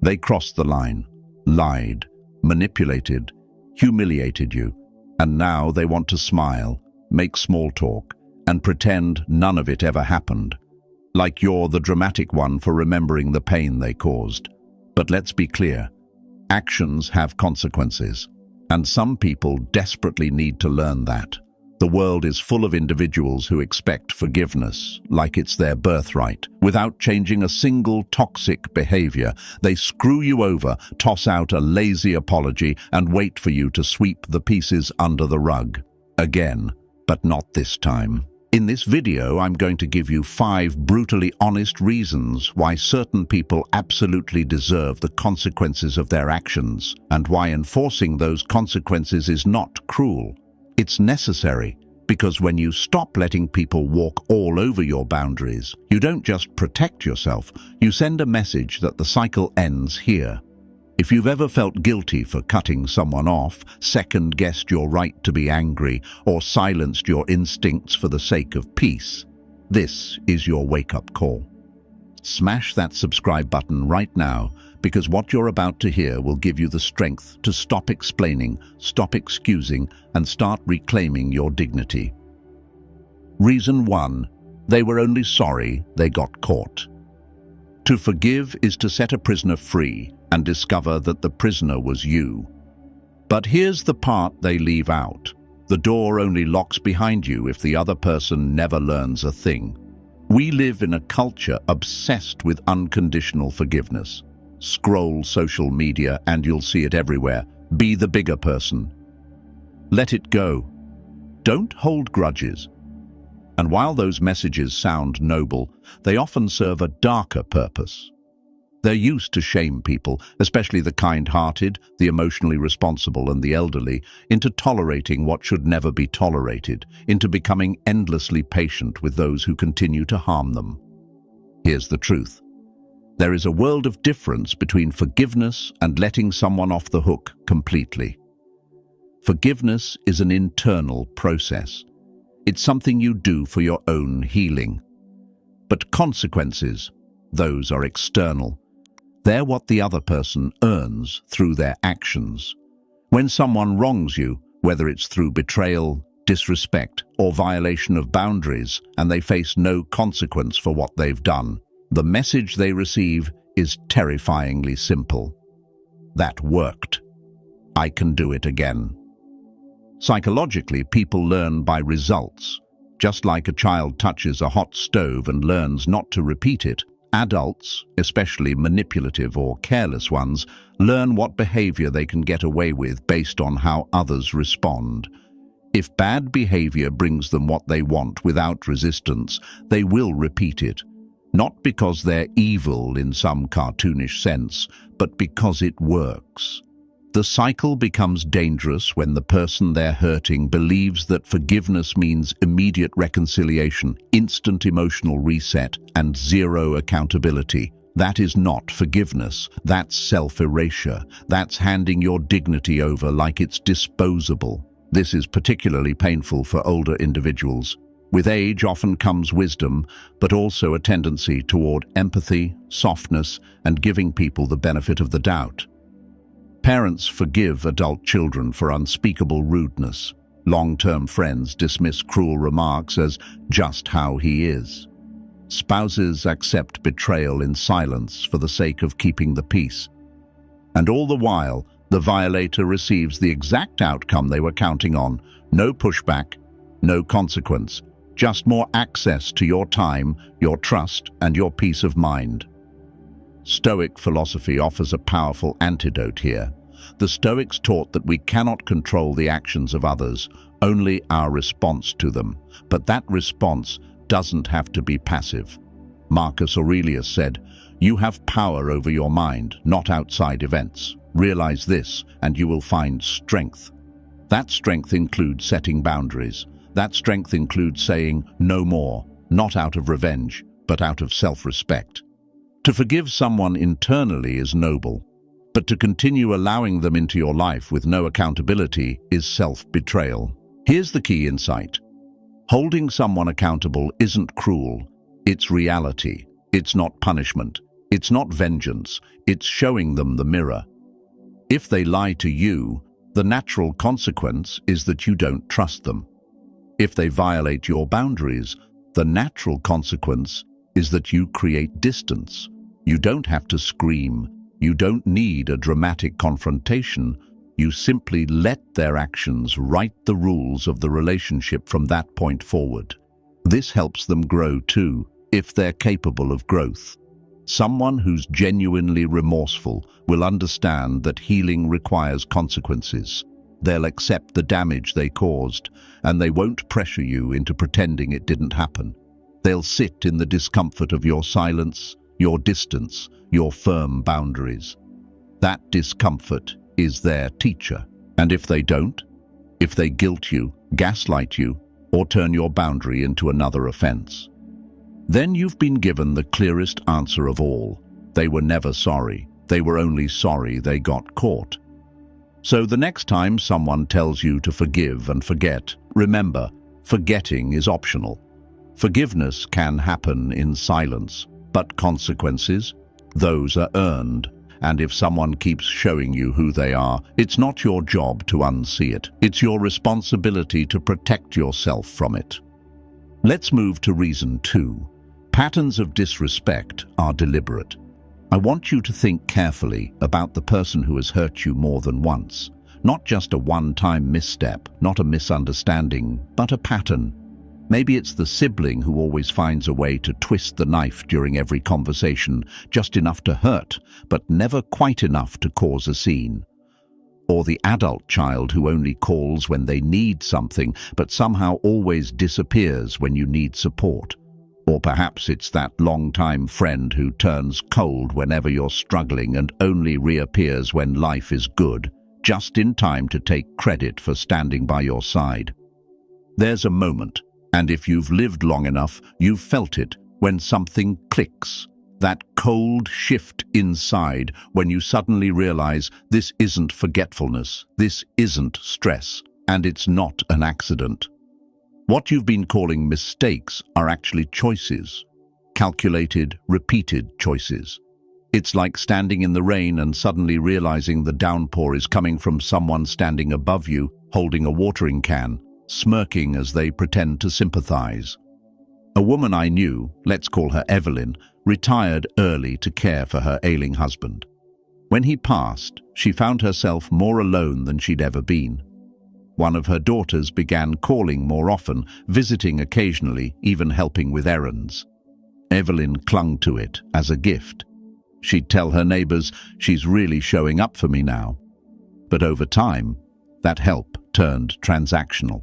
They crossed the line, lied, manipulated, humiliated you, and now they want to smile, make small talk, and pretend none of it ever happened. Like you're the dramatic one for remembering the pain they caused. But let's be clear, actions have consequences, and some people desperately need to learn that. The world is full of individuals who expect forgiveness, like it's their birthright. Without changing a single toxic behavior, they screw you over, toss out a lazy apology, and wait for you to sweep the pieces under the rug. Again, but not this time. In this video, I'm going to give you 5 brutally honest reasons why certain people absolutely deserve the consequences of their actions, and why enforcing those consequences is not cruel. It's necessary, because when you stop letting people walk all over your boundaries, you don't just protect yourself, you send a message that the cycle ends here. If you've ever felt guilty for cutting someone off, second-guessed your right to be angry, or silenced your instincts for the sake of peace, this is your wake-up call. Smash that subscribe button right now, because what you're about to hear will give you the strength to stop explaining, stop excusing, and start reclaiming your dignity. Reason 1. They were only sorry they got caught. To forgive is to set a prisoner free and discover that the prisoner was you. But here's the part they leave out. The door only locks behind you if the other person never learns a thing. We live in a culture obsessed with unconditional forgiveness. Scroll social media and you'll see it everywhere. Be the bigger person. Let it go. Don't hold grudges. And while those messages sound noble, they often serve a darker purpose. They're used to shame people, especially the kind-hearted, the emotionally responsible, and the elderly, into tolerating what should never be tolerated, into becoming endlessly patient with those who continue to harm them. Here's the truth. There is a world of difference between forgiveness and letting someone off the hook completely. Forgiveness is an internal process. It's something you do for your own healing. But consequences, those are external. They're what the other person earns through their actions. When someone wrongs you, whether it's through betrayal, disrespect, or violation of boundaries, and they face no consequence for what they've done, the message they receive is terrifyingly simple. That worked. I can do it again. Psychologically, people learn by results. Just like a child touches a hot stove and learns not to repeat it, adults, especially manipulative or careless ones, learn what behavior they can get away with based on how others respond. If bad behavior brings them what they want without resistance, they will repeat it. Not because they're evil in some cartoonish sense, but because it works. The cycle becomes dangerous when the person they're hurting believes that forgiveness means immediate reconciliation, instant emotional reset, and zero accountability. That is not forgiveness. That's self-erasure. That's handing your dignity over like it's disposable. This is particularly painful for older individuals. With age often comes wisdom, but also a tendency toward empathy, softness, and giving people the benefit of the doubt. Parents forgive adult children for unspeakable rudeness. Long-term friends dismiss cruel remarks as just how he is. Spouses accept betrayal in silence for the sake of keeping the peace. And all the while, the violator receives the exact outcome they were counting on. No pushback, no consequence, just more access to your time, your trust, and your peace of mind. Stoic philosophy offers a powerful antidote here. The Stoics taught that we cannot control the actions of others, only our response to them. But that response doesn't have to be passive. Marcus Aurelius said, "You have power over your mind, not outside events. Realize this, and you will find strength." That strength includes setting boundaries. That strength includes saying no more, not out of revenge, but out of self-respect. To forgive someone internally is noble, but to continue allowing them into your life with no accountability is self-betrayal. Here's the key insight. Holding someone accountable isn't cruel. It's reality. It's not punishment. It's not vengeance, it's showing them the mirror. If they lie to you, the natural consequence is that you don't trust them. If they violate your boundaries, the natural consequence is that you create distance. You don't have to scream. You don't need a dramatic confrontation. You simply let their actions write the rules of the relationship from that point forward. This helps them grow too, if they're capable of growth. Someone who's genuinely remorseful will understand that healing requires consequences. They'll accept the damage they caused, and they won't pressure you into pretending it didn't happen. They'll sit in the discomfort of your silence, your distance, your firm boundaries. That discomfort is their teacher. And if they don't, if they guilt you, gaslight you, or turn your boundary into another offense, then you've been given the clearest answer of all. They were never sorry. They were only sorry they got caught. So the next time someone tells you to forgive and forget, remember, forgetting is optional. Forgiveness can happen in silence, but consequences, those are earned. And if someone keeps showing you who they are, it's not your job to unsee it. It's your responsibility to protect yourself from it. Let's move to reason 2. Patterns of disrespect are deliberate. I want you to think carefully about the person who has hurt you more than once. Not just a one-time misstep, not a misunderstanding, but a pattern. Maybe it's the sibling who always finds a way to twist the knife during every conversation, just enough to hurt, but never quite enough to cause a scene. Or the adult child who only calls when they need something, but somehow always disappears when you need support. Or perhaps it's that long-time friend who turns cold whenever you're struggling and only reappears when life is good, just in time to take credit for standing by your side. There's a moment, and if you've lived long enough, you've felt it, when something clicks. That cold shift inside when you suddenly realize this isn't forgetfulness, this isn't stress, and it's not an accident. What you've been calling mistakes are actually choices, calculated, repeated choices. It's like standing in the rain and suddenly realizing the downpour is coming from someone standing above you, holding a watering can, smirking as they pretend to sympathize. A woman I knew, let's call her Evelyn, retired early to care for her ailing husband. When he passed, she found herself more alone than she'd ever been. One of her daughters began calling more often, visiting occasionally, even helping with errands. Evelyn clung to it as a gift. She'd tell her neighbors, "She's really showing up for me now." But over time, that help turned transactional.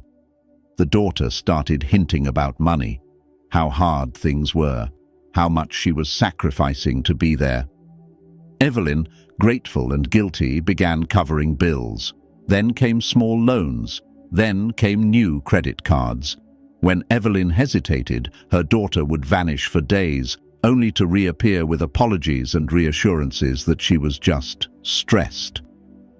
The daughter started hinting about money, how hard things were, how much she was sacrificing to be there. Evelyn, grateful and guilty, began covering bills. Then came small loans. Then came new credit cards. When Evelyn hesitated, her daughter would vanish for days, only to reappear with apologies and reassurances that she was just stressed.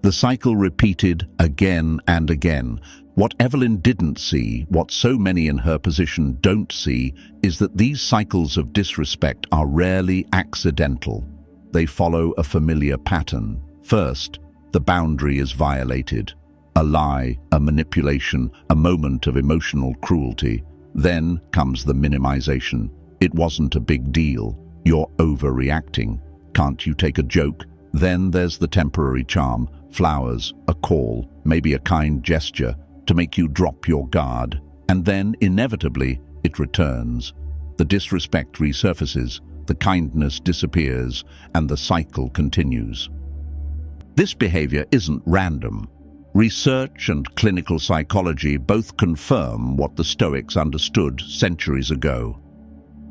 The cycle repeated again and again. What Evelyn didn't see, what so many in her position don't see, is that these cycles of disrespect are rarely accidental. They follow a familiar pattern. First, the boundary is violated. A lie, a manipulation, a moment of emotional cruelty. Then comes the minimization. It wasn't a big deal. You're overreacting. Can't you take a joke? Then there's the temporary charm, flowers, a call, maybe a kind gesture, to make you drop your guard. And then, inevitably, it returns. The disrespect resurfaces, the kindness disappears, and the cycle continues. This behavior isn't random. Research and clinical psychology both confirm what the Stoics understood centuries ago.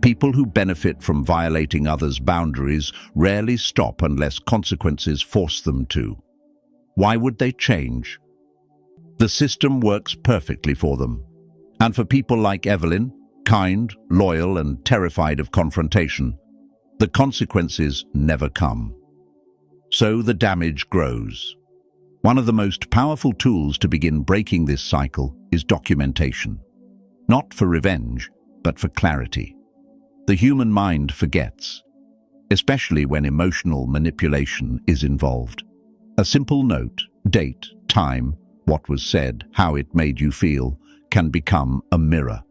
People who benefit from violating others' boundaries rarely stop unless consequences force them to. Why would they change? The system works perfectly for them. And for people like Evelyn, kind, loyal, and terrified of confrontation, the consequences never come. So the damage grows. One of the most powerful tools to begin breaking this cycle is documentation. Not for revenge, but for clarity. The human mind forgets. especially when emotional manipulation is involved. A simple note, date, time, what was said, how it made you feel, can become a mirror.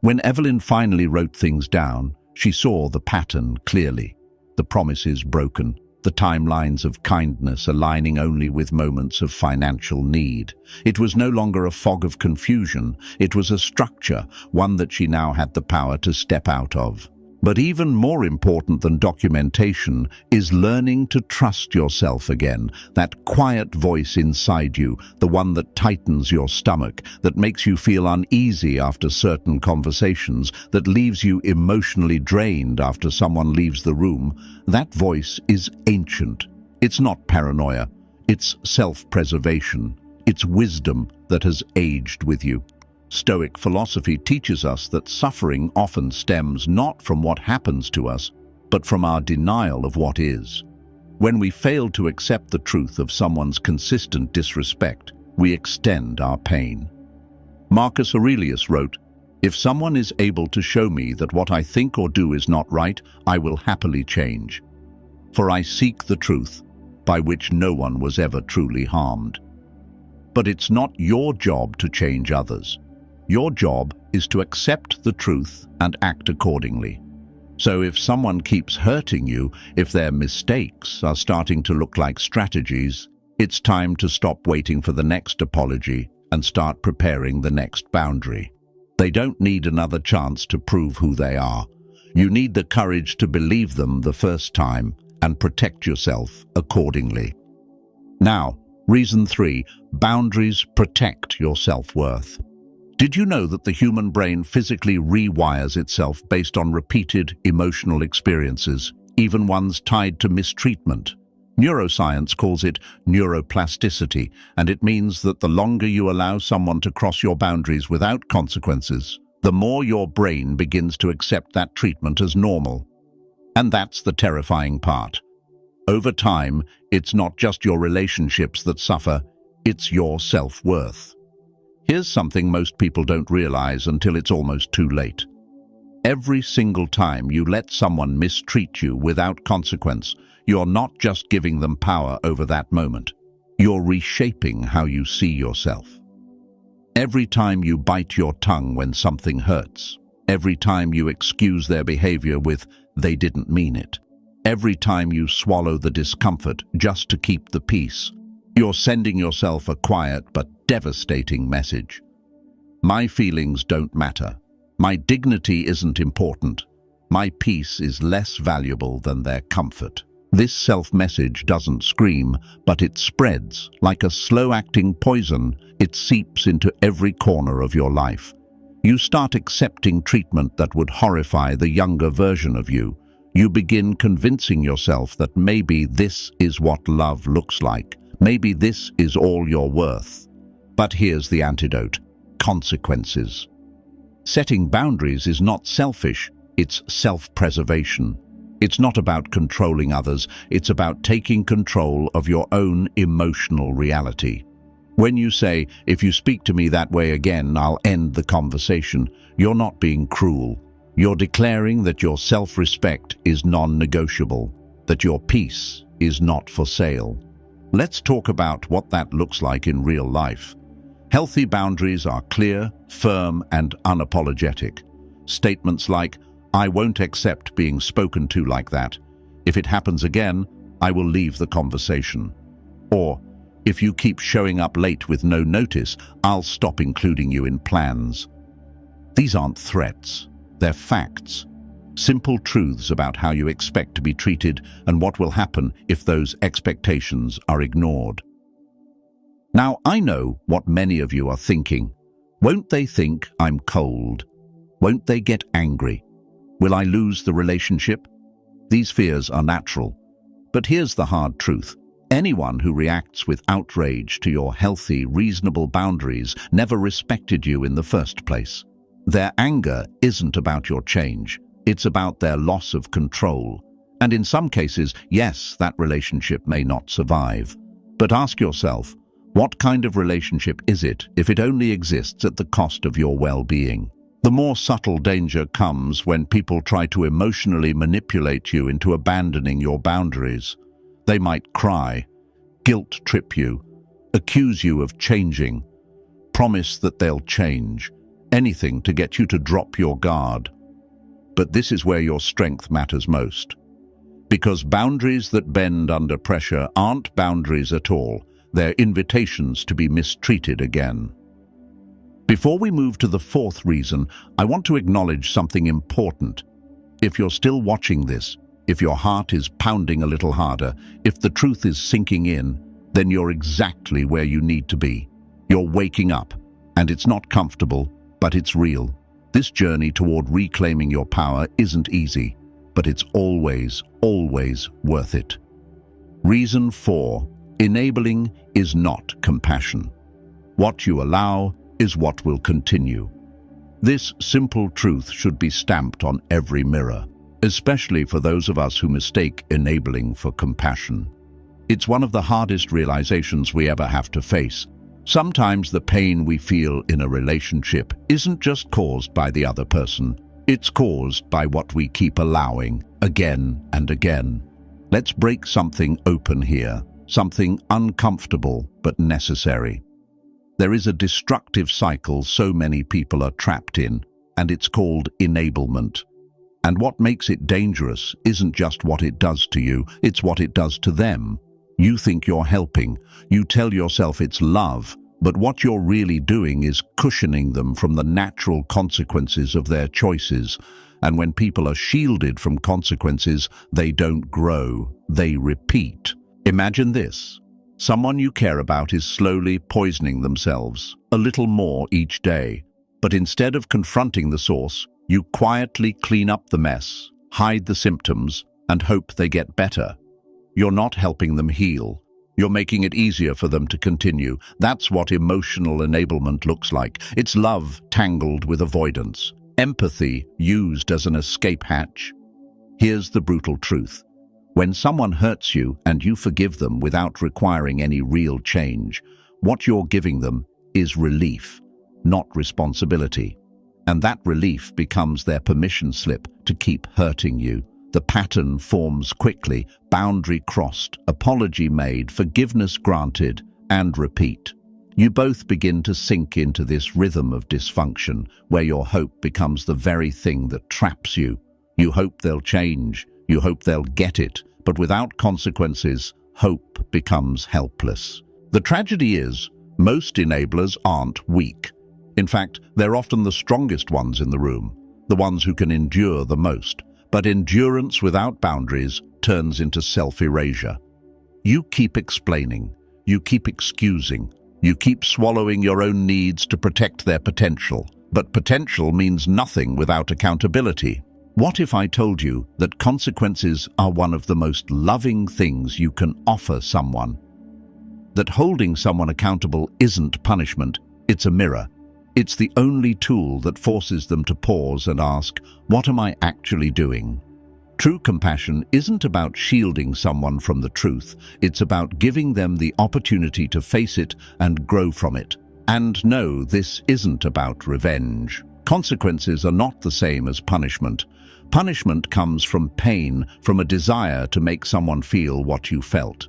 When Evelyn finally wrote things down, she saw the pattern clearly. The promises broken, the timelines of kindness aligning only with moments of financial need. It was no longer a fog of confusion, it was a structure, one that she now had the power to step out of. But even more important than documentation is learning to trust yourself again, that quiet voice inside you, the one that tightens your stomach, that makes you feel uneasy after certain conversations, that leaves you emotionally drained after someone leaves the room. That voice is ancient. It's not paranoia. It's self-preservation. It's wisdom that has aged with you. Stoic philosophy teaches us that suffering often stems not from what happens to us, but from our denial of what is. When we fail to accept the truth of someone's consistent disrespect, we extend our pain. Marcus Aurelius wrote, "If someone is able to show me that what I think or do is not right, I will happily change. For I seek the truth, by which no one was ever truly harmed." But it's not your job to change others. Your job is to accept the truth and act accordingly. So if someone keeps hurting you, if their mistakes are starting to look like strategies, it's time to stop waiting for the next apology and start preparing the next boundary. They don't need another chance to prove who they are. You need the courage to believe them the first time and protect yourself accordingly. Now, reason 3, boundaries protect your self-worth. Did you know that the human brain physically rewires itself based on repeated emotional experiences, even ones tied to mistreatment? Neuroscience calls it neuroplasticity, and it means that the longer you allow someone to cross your boundaries without consequences, the more your brain begins to accept that treatment as normal. And that's the terrifying part. Over time, it's not just your relationships that suffer, it's your self-worth. Here's something most people don't realize until it's almost too late. Every single time you let someone mistreat you without consequence, you're not just giving them power over that moment. You're reshaping how you see yourself. Every time you bite your tongue when something hurts, every time you excuse their behavior with "they didn't mean it," every time you swallow the discomfort just to keep the peace, you're sending yourself a quiet but devastating message. My feelings don't matter. My dignity isn't important. My peace is less valuable than their comfort. This self-message doesn't scream, but it spreads. Like a slow-acting poison, it seeps into every corner of your life. You start accepting treatment that would horrify the younger version of you. You begin convincing yourself that maybe this is what love looks like. Maybe this is all you're worth. But here's the antidote: consequences. Setting boundaries is not selfish, it's self-preservation. It's not about controlling others, it's about taking control of your own emotional reality. When you say, "If you speak to me that way again, I'll end the conversation," you're not being cruel. You're declaring that your self-respect is non-negotiable, that your peace is not for sale. Let's talk about what that looks like in real life. Healthy boundaries are clear, firm, and unapologetic. Statements like, "I won't accept being spoken to like that. If it happens again, I will leave the conversation." Or, "If you keep showing up late with no notice, I'll stop including you in plans." These aren't threats, they're facts. Simple truths about how you expect to be treated and what will happen if those expectations are ignored. Now, I know what many of you are thinking. Won't they think I'm cold? Won't they get angry? Will I lose the relationship? These fears are natural. But here's the hard truth. Anyone who reacts with outrage to your healthy, reasonable boundaries never respected you in the first place. Their anger isn't about your change. It's about their loss of control. And in some cases, yes, that relationship may not survive. But ask yourself, what kind of relationship is it if it only exists at the cost of your well-being? The more subtle danger comes when people try to emotionally manipulate you into abandoning your boundaries. They might cry, guilt-trip you, accuse you of changing, promise that they'll change, anything to get you to drop your guard. But this is where your strength matters most. Because boundaries that bend under pressure aren't boundaries at all. They're invitations to be mistreated again. Before we move to the fourth reason, I want to acknowledge something important. If you're still watching this, if your heart is pounding a little harder, if the truth is sinking in, then you're exactly where you need to be. You're waking up, and it's not comfortable, but it's real. This journey toward reclaiming your power isn't easy, but it's always, always worth it. Reason 4. Enabling is not compassion. What you allow is what will continue. This simple truth should be stamped on every mirror, especially for those of us who mistake enabling for compassion. It's one of the hardest realizations we ever have to face. Sometimes the pain we feel in a relationship isn't just caused by the other person, it's caused by what we keep allowing again and again. Let's break something open here, something uncomfortable but necessary. There is a destructive cycle so many people are trapped in, and it's called enablement. And what makes it dangerous isn't just what it does to you, it's what it does to them. You think you're helping, you tell yourself it's love, but what you're really doing is cushioning them from the natural consequences of their choices. And when people are shielded from consequences, they don't grow, they repeat. Imagine this. Someone you care about is slowly poisoning themselves, a little more each day. But instead of confronting the source, you quietly clean up the mess, hide the symptoms, and hope they get better. You're not helping them heal. You're making it easier for them to continue. That's what emotional enablement looks like. It's love tangled with avoidance, empathy used as an escape hatch. Here's the brutal truth. When someone hurts you and you forgive them without requiring any real change, what you're giving them is relief, not responsibility. And that relief becomes their permission slip to keep hurting you. The pattern forms quickly, boundary crossed, apology made, forgiveness granted, and repeat. You both begin to sink into this rhythm of dysfunction where your hope becomes the very thing that traps you. You hope they'll change. You hope they'll get it, but without consequences, hope becomes helpless. The tragedy is, most enablers aren't weak. In fact, they're often the strongest ones in the room, the ones who can endure the most. But endurance without boundaries turns into self-erasure. You keep explaining, you keep excusing, you keep swallowing your own needs to protect their potential. But potential means nothing without accountability. What if I told you that consequences are one of the most loving things you can offer someone? That holding someone accountable isn't punishment, it's a mirror. It's the only tool that forces them to pause and ask, what am I actually doing? True compassion isn't about shielding someone from the truth, it's about giving them the opportunity to face it and grow from it. And no, this isn't about revenge. Consequences are not the same as punishment. Punishment comes from pain, from a desire to make someone feel what you felt.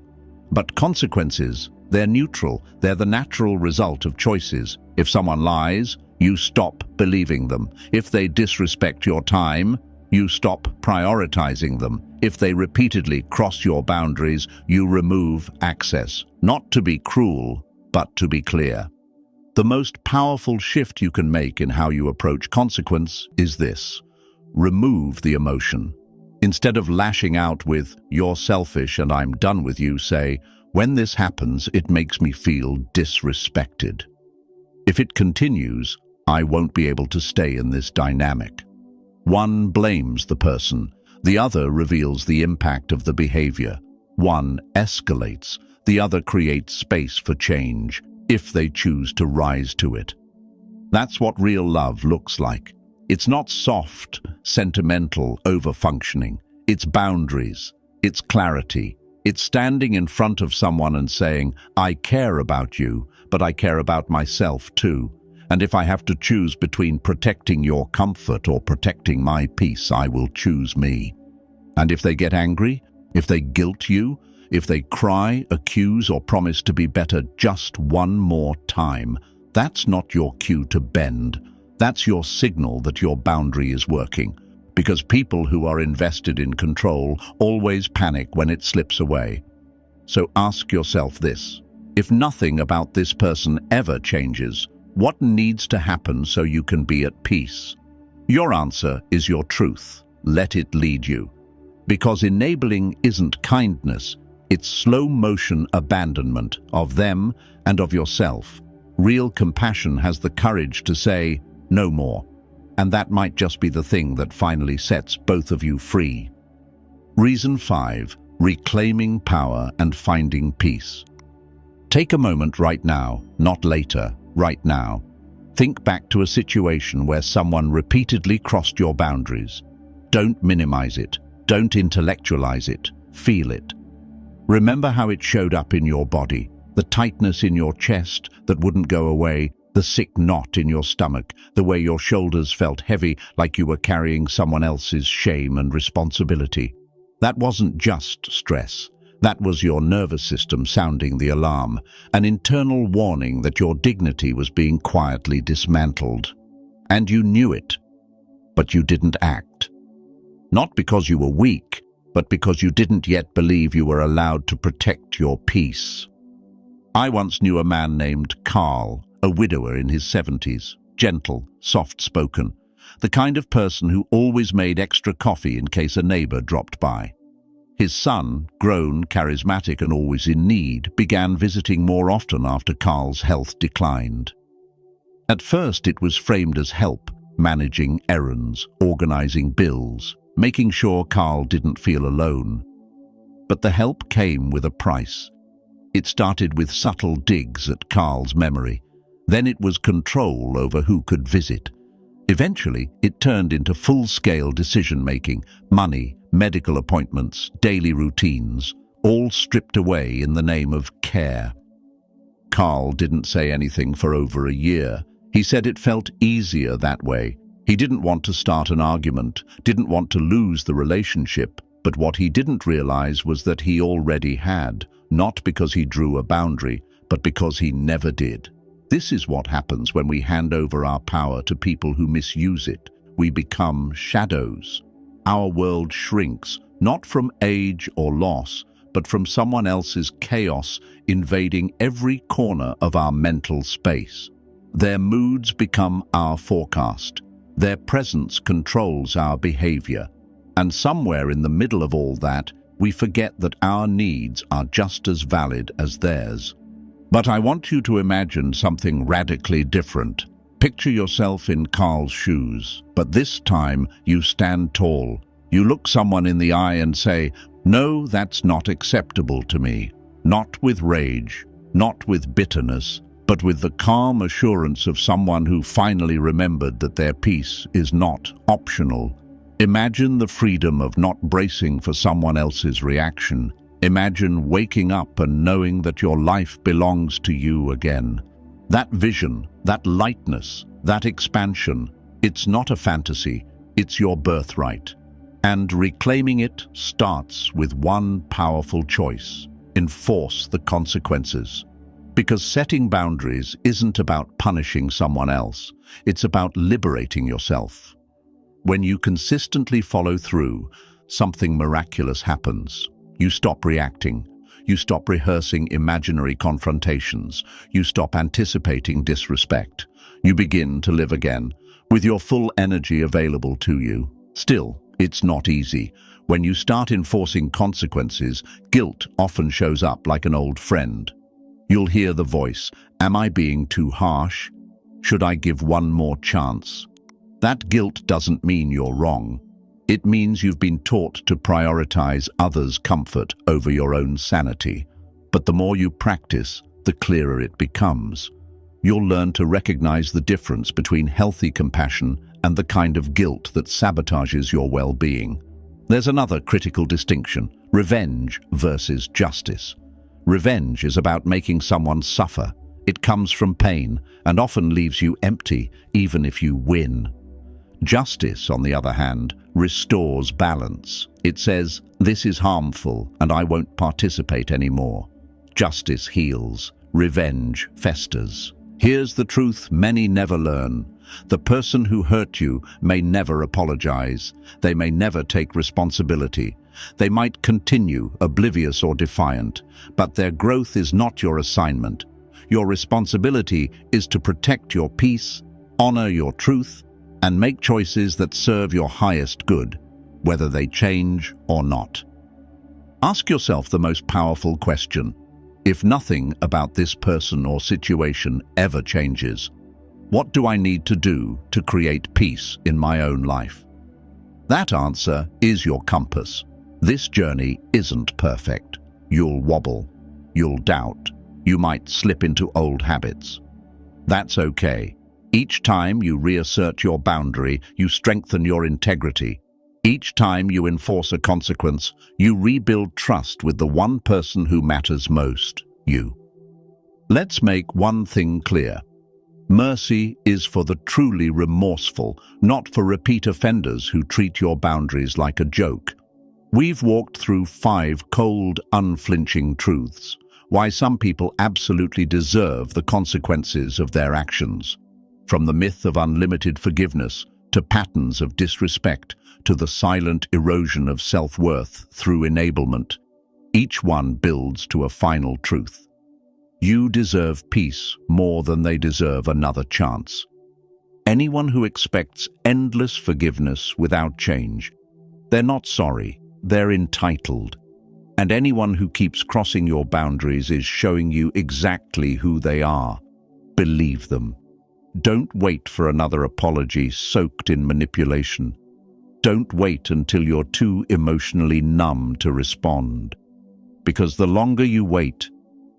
But consequences, they're neutral. They're the natural result of choices. If someone lies, you stop believing them. If they disrespect your time, you stop prioritizing them. If they repeatedly cross your boundaries, you remove access. Not to be cruel, but to be clear. The most powerful shift you can make in how you approach consequence is this. Remove the emotion. Instead of lashing out with, "You're selfish and I'm done with you," say, "When this happens, it makes me feel disrespected. If it continues, I won't be able to stay in this dynamic." One blames the person, the other reveals the impact of the behavior. One escalates, the other creates space for change, if they choose to rise to it. That's what real love looks like. It's not soft, sentimental over-functioning. It's boundaries. It's clarity. It's standing in front of someone and saying, "I care about you, but I care about myself too." And if I have to choose between protecting your comfort or protecting my peace, I will choose me. And if they get angry, if they guilt you, if they cry, accuse, or promise to be better just one more time, that's not your cue to bend. That's your signal that your boundary is working. Because people who are invested in control always panic when it slips away. So ask yourself this: if nothing about this person ever changes, what needs to happen so you can be at peace? Your answer is your truth. Let it lead you. Because enabling isn't kindness, it's slow-motion abandonment of them and of yourself. Real compassion has the courage to say, no more. And that might just be the thing that finally sets both of you free. Reason 5. Reclaiming power and finding peace. Take a moment right now, not later, right now. Think back to a situation where someone repeatedly crossed your boundaries. Don't minimize it. Don't intellectualize it. Feel it. Remember how it showed up in your body, the tightness in your chest that wouldn't go away, the sick knot in your stomach, the way your shoulders felt heavy like you were carrying someone else's shame and responsibility. That wasn't just stress. That was your nervous system sounding the alarm, an internal warning that your dignity was being quietly dismantled. And you knew it, but you didn't act. Not because you were weak, but because you didn't yet believe you were allowed to protect your peace. I once knew a man named Carl, a widower in his 70s, gentle, soft-spoken, the kind of person who always made extra coffee in case a neighbor dropped by. His son, grown, charismatic and always in need, began visiting more often after Carl's health declined. At first it was framed as help, managing errands, organizing bills, making sure Carl didn't feel alone. But the help came with a price. It started with subtle digs at Carl's memory. Then it was control over who could visit. Eventually, it turned into full-scale decision-making, money, medical appointments, daily routines, all stripped away in the name of care. Carl didn't say anything for over a year. He said it felt easier that way. He didn't want to start an argument, didn't want to lose the relationship, but what he didn't realize was that he already had, not because he drew a boundary, but because he never did. This is what happens when we hand over our power to people who misuse it. We become shadows. Our world shrinks, not from age or loss, but from someone else's chaos invading every corner of our mental space. Their moods become our forecast. Their presence controls our behavior. And somewhere in the middle of all that, we forget that our needs are just as valid as theirs. But I want you to imagine something radically different. Picture yourself in Carl's shoes, but this time you stand tall. You look someone in the eye and say, "No, that's not acceptable to me." Not with rage, not with bitterness, but with the calm assurance of someone who finally remembered that their peace is not optional. Imagine the freedom of not bracing for someone else's reaction. Imagine waking up and knowing that your life belongs to you again. That vision, that lightness, that expansion, it's not a fantasy, it's your birthright. And reclaiming it starts with one powerful choice: enforce the consequences. Because setting boundaries isn't about punishing someone else, it's about liberating yourself. When you consistently follow through, something miraculous happens. You stop reacting. You stop rehearsing imaginary confrontations. You stop anticipating disrespect. You begin to live again, with your full energy available to you. Still, it's not easy. When you start enforcing consequences, guilt often shows up like an old friend. You'll hear the voice, "Am I being too harsh? Should I give one more chance?" That guilt doesn't mean you're wrong. It means you've been taught to prioritize others' comfort over your own sanity. But the more you practice, the clearer it becomes. You'll learn to recognize the difference between healthy compassion and the kind of guilt that sabotages your well-being. There's another critical distinction: revenge versus justice. Revenge is about making someone suffer. It comes from pain and often leaves you empty, even if you win. Justice, on the other hand, restores balance. It says, "This is harmful and I won't participate anymore." Justice heals. Revenge festers. Here's the truth many never learn. The person who hurt you may never apologize. They may never take responsibility. They might continue oblivious or defiant, but their growth is not your assignment. Your responsibility is to protect your peace, honor your truth, and make choices that serve your highest good, whether they change or not. Ask yourself the most powerful question. If nothing about this person or situation ever changes, what do I need to do to create peace in my own life? That answer is your compass. This journey isn't perfect. You'll wobble. You'll doubt. You might slip into old habits. That's okay. Each time you reassert your boundary, you strengthen your integrity. Each time you enforce a consequence, you rebuild trust with the one person who matters most, you. Let's make one thing clear. Mercy is for the truly remorseful, not for repeat offenders who treat your boundaries like a joke. We've walked through 5 cold, unflinching truths, why some people absolutely deserve the consequences of their actions. From the myth of unlimited forgiveness, to patterns of disrespect, to the silent erosion of self-worth through enablement, each one builds to a final truth. You deserve peace more than they deserve another chance. Anyone who expects endless forgiveness without change, they're not sorry, they're entitled. And anyone who keeps crossing your boundaries is showing you exactly who they are. Believe them. Don't wait for another apology soaked in manipulation. Don't wait until you're too emotionally numb to respond. Because the longer you wait,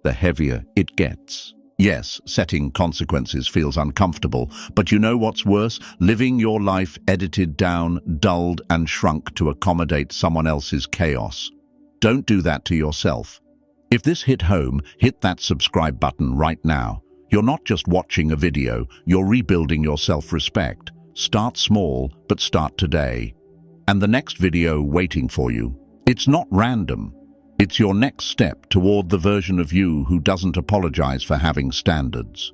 the heavier it gets. Yes, setting consequences feels uncomfortable, but you know what's worse? Living your life edited down, dulled, and shrunk to accommodate someone else's chaos. Don't do that to yourself. If this hit home, hit that subscribe button right now. You're not just watching a video, you're rebuilding your self-respect. Start small, but start today. And the next video waiting for you. It's not random. It's your next step toward the version of you who doesn't apologize for having standards.